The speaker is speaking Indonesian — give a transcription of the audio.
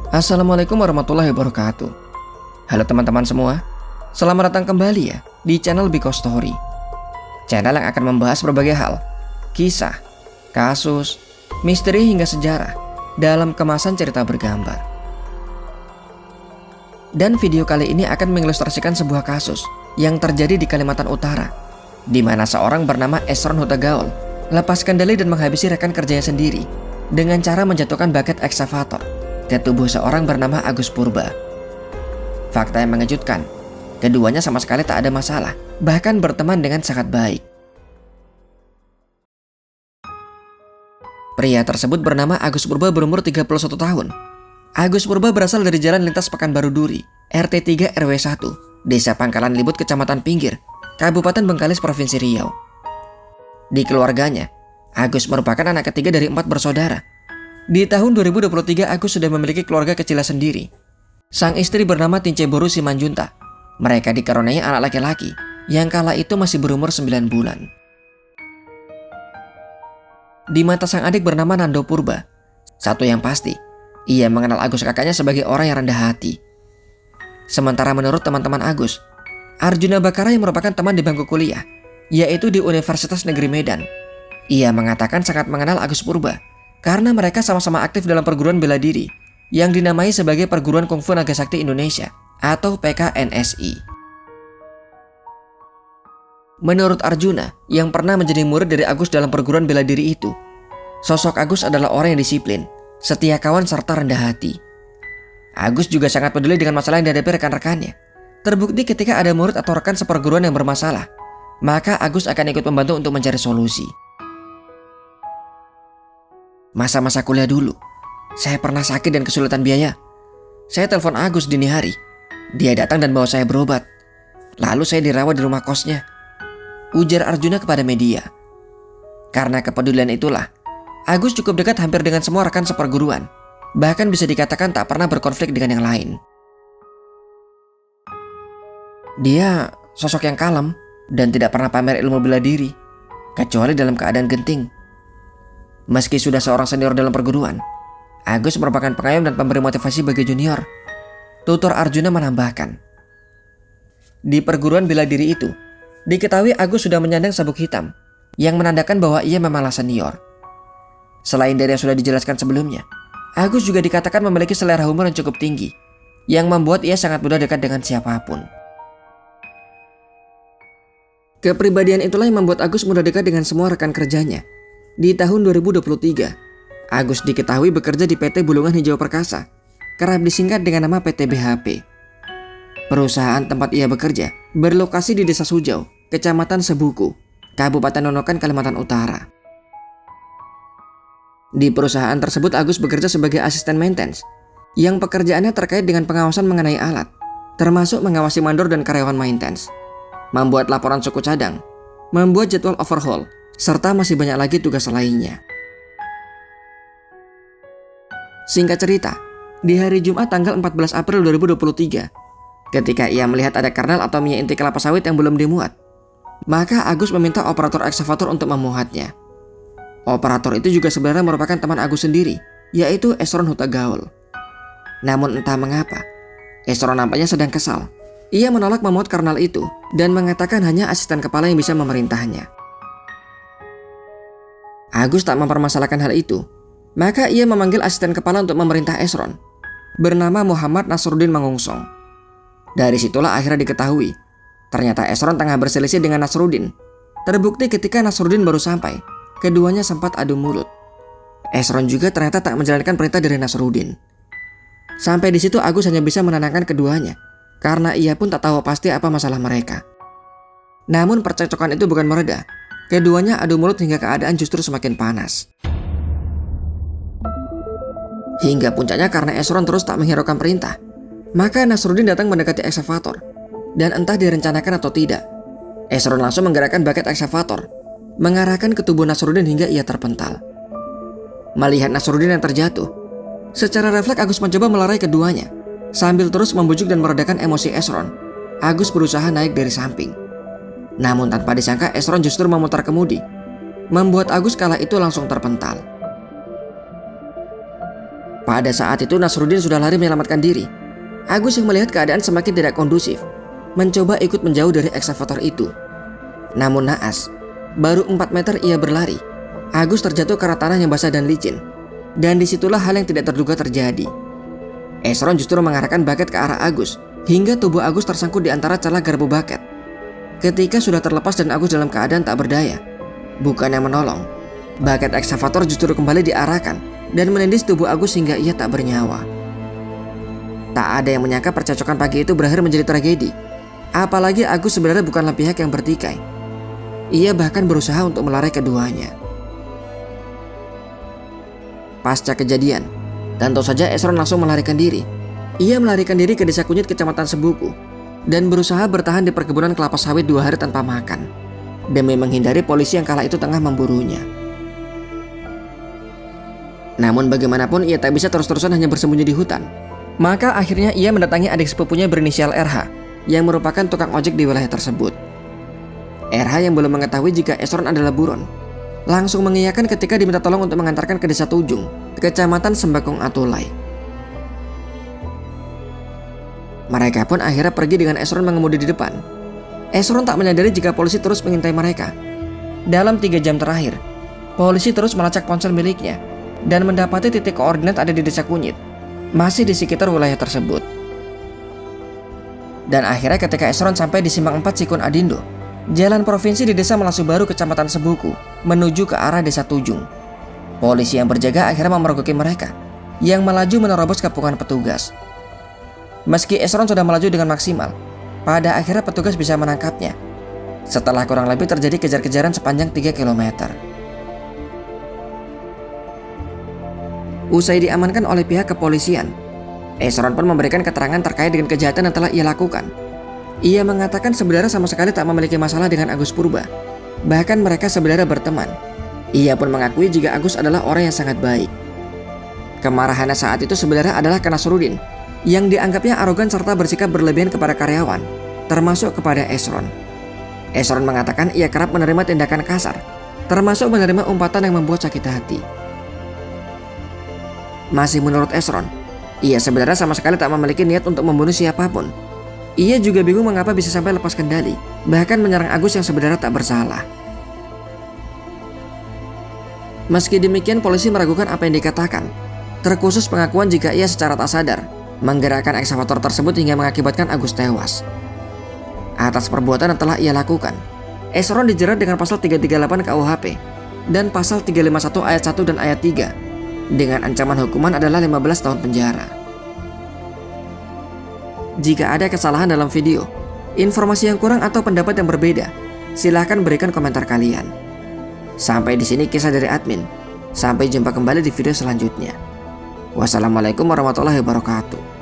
Assalamualaikum warahmatullahi wabarakatuh. Halo teman-teman semua, selamat datang kembali ya di channel Biko Story. Channel yang akan membahas berbagai hal, kisah, kasus, misteri hingga sejarah dalam kemasan cerita bergambar. Dan video kali ini akan mengilustrasikan sebuah kasus yang terjadi di Kalimantan Utara, di mana seorang bernama Esron Hutagaul lepas kendali dan menghabisi rekan kerjanya sendiri dengan cara menjatuhkan buket ekskavator ke tubuh seorang bernama Agus Purba. Fakta yang mengejutkan, keduanya sama sekali tak ada masalah, bahkan berteman dengan sangat baik. Pria tersebut bernama Agus Purba berumur 31 tahun. Agus Purba berasal dari Jalan Lintas Pekanbaru Duri, RT 3 RW 1, Desa Pangkalan Libut, Kecamatan Pinggir, Kabupaten Bengkalis, Provinsi Riau. Di keluarganya, Agus merupakan anak ketiga dari 4 bersaudara. Di tahun 2023, Agus sudah memiliki keluarga kecilnya sendiri. Sang istri bernama Tince Boru Simanjunta. Mereka dikaruniai anak laki-laki yang kala itu masih berumur 9 bulan. Di mata sang adik bernama Nando Purba, satu yang pasti, ia mengenal Agus kakaknya sebagai orang yang rendah hati. Sementara menurut teman-teman Agus, Arjuna Bakara yang merupakan teman di bangku kuliah, yaitu di Universitas Negeri Medan, ia mengatakan sangat mengenal Agus Purba karena mereka sama-sama aktif dalam perguruan bela diri yang dinamai sebagai Perguruan Kungfu Naga Sakti Indonesia atau PKNSI. Menurut Arjuna yang pernah menjadi murid dari Agus dalam perguruan bela diri itu, sosok Agus adalah orang yang disiplin, setia kawan serta rendah hati. Agus juga sangat peduli dengan masalah yang dihadapi rekan-rekannya. Terbukti ketika ada murid atau rekan seperguruan yang bermasalah, maka Agus akan ikut membantu untuk mencari solusi. Masa-masa kuliah dulu, saya pernah sakit dan kesulitan biaya. Saya telepon Agus dini hari. Dia datang dan bawa saya berobat. Lalu saya dirawat di rumah kosnya, ujar Arjuna kepada media. Karena kepedulian itulah, Agus cukup dekat hampir dengan semua rekan seperguruan. Bahkan bisa dikatakan tak pernah berkonflik dengan yang lain. Dia sosok yang kalem dan tidak pernah pamer ilmu bela diri, kecuali dalam keadaan genting. Meski sudah seorang senior dalam perguruan, Agus merupakan pengayom dan pemberi motivasi bagi junior. Tutur Arjuna menambahkan, di perguruan bela diri itu, diketahui Agus sudah menyandang sabuk hitam, yang menandakan bahwa ia memanglah senior. Selain dari yang sudah dijelaskan sebelumnya, Agus juga dikatakan memiliki selera humor yang cukup tinggi, yang membuat ia sangat mudah dekat dengan siapapun. Kepribadian itulah yang membuat Agus mudah dekat dengan semua rekan kerjanya. Di tahun 2023, Agus diketahui bekerja di PT Bulungan Hijau Perkasa, kerap disingkat dengan nama PT BHP. Perusahaan tempat ia bekerja berlokasi di Desa Sujau, Kecamatan Sebuku, Kabupaten Nunukan, Kalimantan Utara. Di perusahaan tersebut Agus bekerja sebagai asisten maintenance, yang pekerjaannya terkait dengan pengawasan mengenai alat, termasuk mengawasi mandor dan karyawan maintenance, membuat laporan suku cadang, membuat jadwal overhaul, serta masih banyak lagi tugas lainnya. Singkat cerita, di hari Jumat tanggal 14 April 2023, ketika ia melihat ada kernel atau minyak inti kelapa sawit yang belum dimuat, maka Agus meminta operator ekskavator untuk memuatnya. Operator itu juga sebenarnya merupakan teman Agus sendiri, yaitu Esron Hutagaul. Namun entah mengapa, Esron nampaknya sedang kesal. Ia menolak memuat kernel itu dan mengatakan hanya asisten kepala yang bisa memerintahnya. Agus tak mempermasalahkan hal itu, maka ia memanggil asisten kepala untuk memerintah Esron, bernama Muhammad Nasruddin Mangungsong. Dari situlah akhirnya diketahui, ternyata Esron tengah berselisih dengan Nasruddin. Terbukti ketika Nasruddin baru sampai, keduanya sempat adu mulut. Esron juga ternyata tak menjalankan perintah dari Nasruddin. Sampai di situ Agus hanya bisa menenangkan keduanya, karena ia pun tak tahu pasti apa masalah mereka. Namun percekcokan itu bukan mereda. Keduanya adu mulut hingga keadaan justru semakin panas. Hingga puncaknya karena Esron terus tak menghiraukan perintah, maka Nasruddin datang mendekati ekskavator. Dan entah direncanakan atau tidak, Esron langsung menggerakkan buket ekskavator, mengarahkan ke tubuh Nasruddin hingga ia terpental. Melihat Nasruddin yang terjatuh, secara refleks Agus mencoba melerai keduanya. Sambil terus membujuk dan meredakan emosi Esron, Agus berusaha naik dari samping. Namun tanpa disangka Esron justru memutar kemudi, membuat Agus kala itu langsung terpental. Pada saat itu Nasruddin sudah lari menyelamatkan diri. Agus yang melihat keadaan semakin tidak kondusif, mencoba ikut menjauh dari ekskavator itu. Namun naas, baru 4 meter ia berlari, Agus terjatuh karena tanah yang basah dan licin. Dan disitulah hal yang tidak terduga terjadi. Esron justru mengarahkan bucket ke arah Agus, hingga tubuh Agus tersangkut di antara celah garpu bucket. Ketika sudah terlepas dan Agus dalam keadaan tak berdaya, bukannya menolong, bucket ekskavator justru kembali diarahkan dan menindis tubuh Agus hingga ia tak bernyawa. Tak ada yang menyangka percekcokan pagi itu berakhir menjadi tragedi. Apalagi Agus sebenarnya bukanlah pihak yang bertikai. Ia bahkan berusaha untuk melerai keduanya. Pasca kejadian, tentu saja Esron langsung melarikan diri. Ia melarikan diri ke Desa Kunyit, Kecamatan Sebuku, dan berusaha bertahan di perkebunan kelapa sawit 2 hari tanpa makan, demi menghindari polisi yang kala itu tengah memburunya. Namun bagaimanapun ia tak bisa terus-terusan hanya bersembunyi di hutan. Maka akhirnya ia mendatangi adik sepupunya berinisial RH, yang merupakan tukang ojek di wilayah tersebut. RH yang belum mengetahui jika Esron adalah buron, langsung mengiyakan ketika diminta tolong untuk mengantarkan ke Desa Tujung, Kecamatan Sembakung Atulai. Mereka pun akhirnya pergi dengan Esron mengemudi di depan. Esron tak menyadari jika polisi terus mengintai mereka. Dalam 3 jam terakhir, polisi terus melacak ponsel miliknya dan mendapati titik koordinat ada di Desa Kunyit, masih di sekitar wilayah tersebut. Dan akhirnya ketika Esron sampai di Simpang 4 Sikun Adindo, jalan provinsi di Desa Melasu Baru, Kecamatan Sebuku, menuju ke arah Desa Tujung, polisi yang berjaga akhirnya memergoki mereka, yang melaju menerobos kepungan petugas. Meski Esron sudah melaju dengan maksimal, pada akhirnya petugas bisa menangkapnya. Setelah kurang lebih terjadi kejar-kejaran sepanjang 3 km. Usai diamankan oleh pihak kepolisian, Esron pun memberikan keterangan terkait dengan kejahatan yang telah ia lakukan. Ia mengatakan sebenarnya sama sekali tak memiliki masalah dengan Agus Purba. Bahkan mereka sebenarnya berteman. Ia pun mengakui jika Agus adalah orang yang sangat baik. Kemarahannya saat itu sebenarnya adalah ke Nasruddin, yang dianggapnya arogan serta bersikap berlebihan kepada karyawan, termasuk kepada Esron. Esron mengatakan ia kerap menerima tindakan kasar, termasuk menerima umpatan yang membuat sakit hati. Masih menurut Esron, ia sebenarnya sama sekali tak memiliki niat untuk membunuh siapapun. Ia juga bingung mengapa bisa sampai lepas kendali, bahkan menyerang Agus yang sebenarnya tak bersalah. Meski demikian, polisi meragukan apa yang dikatakan, terkhusus pengakuan jika ia secara tak sadar menggerakkan ekskavator tersebut hingga mengakibatkan Agus tewas. Atas perbuatan yang telah ia lakukan, Esron dijerat dengan pasal 338 KUHP dan pasal 351 ayat 1 dan ayat 3 dengan ancaman hukuman adalah 15 tahun penjara. Jika ada kesalahan dalam video, informasi yang kurang atau pendapat yang berbeda, silahkan berikan komentar kalian. Sampai di sini kisah dari admin. Sampai jumpa kembali di video selanjutnya. Wassalamualaikum warahmatullahi wabarakatuh.